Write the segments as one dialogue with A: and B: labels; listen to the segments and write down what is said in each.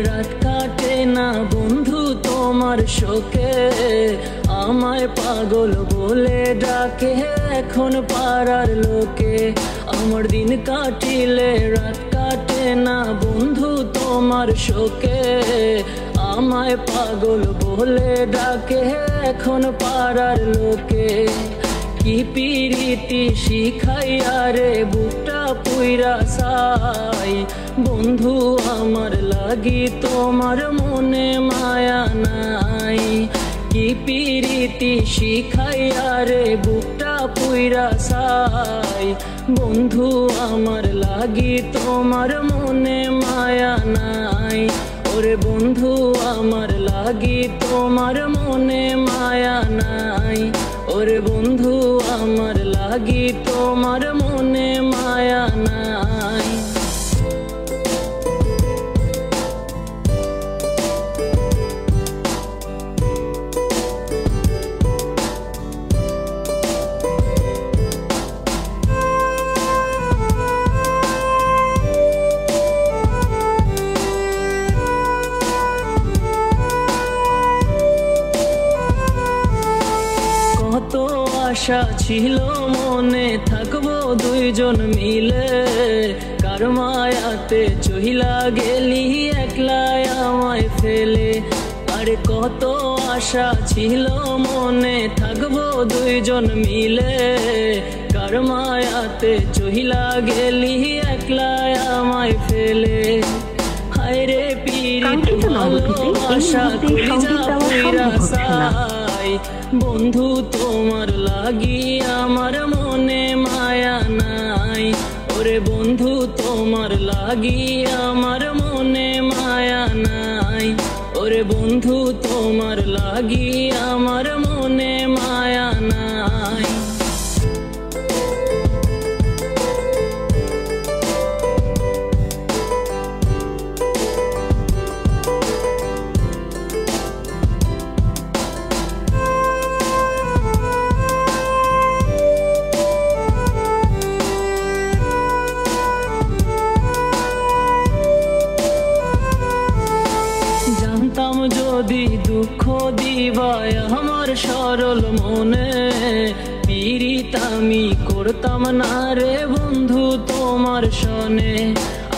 A: রাত কাটে না বন্ধু তোমার শোকে। আমায় পাগল বলে ডাকে এখন পাড়ার লোকে। আমার দিন কাটিলে রাত কাটে না বন্ধু তোমার শোকে। আমায় পাগল বলে ডাকে এখন পাড়ার লোকে। কি পিরিতি শিখাইয়া রে বুকটা পুইরা সাই। বন্ধু আমার লাগি তোমার মনে মায়া নাই। কি পিরিতি শিখাইয়া রে বুকটা পুইরা সাই। বন্ধু আমার লাগি তোমার মনে মায়া নাই। ওরে বন্ধু আমার লাগি তোমার মনে মায়া নাই। ওরে বন্ধু আমার লাগি তোমার মনে মায়া নাই। কত আশা ছিল মনে থাকবো দুইজন মিলে। কার মায়াতে চহিলা গেলি একলাই আমায় ফেলে। আরে কত আশা ছিল মনে থাকবো দুইজন মিলে। কার মায়াতে চহিলা গেলি একলাই আমায় ফেলে। হায়রে পিরিত ভালোবাসা কলিজা পুইরা সাই। বন্ধু তোমার লাগি আমার মনে মায়া নাই। ওরে বন্ধু তোমার লাগি আমার মনে মায়া নাই। ওরে বন্ধু তোমার লাগি আমার মনে মায়া নাই। জানতাম যদি দুঃখ দিবায় আমার সরল মনে। পীড়িত আমি করতাম না রে বন্ধু তোমার সনে।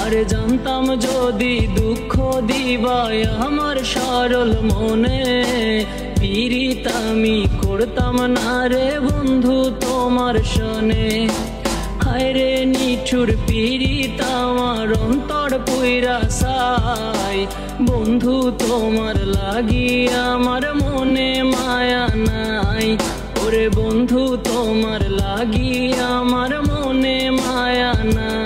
A: আরে জানতাম যদি দুঃখ দিবায় আমার সরল মনে। পীড়িত আমি করতাম না রে বন্ধু তোমার সনে। হায়রে নিঠুর পীড়িত আমার অন্তর পুইরা সাই। বন্ধু তোমার লাগি আমার মনে মায়া নাই। ওরে বন্ধু তোমার লাগি আমার মনে মায়া নাই।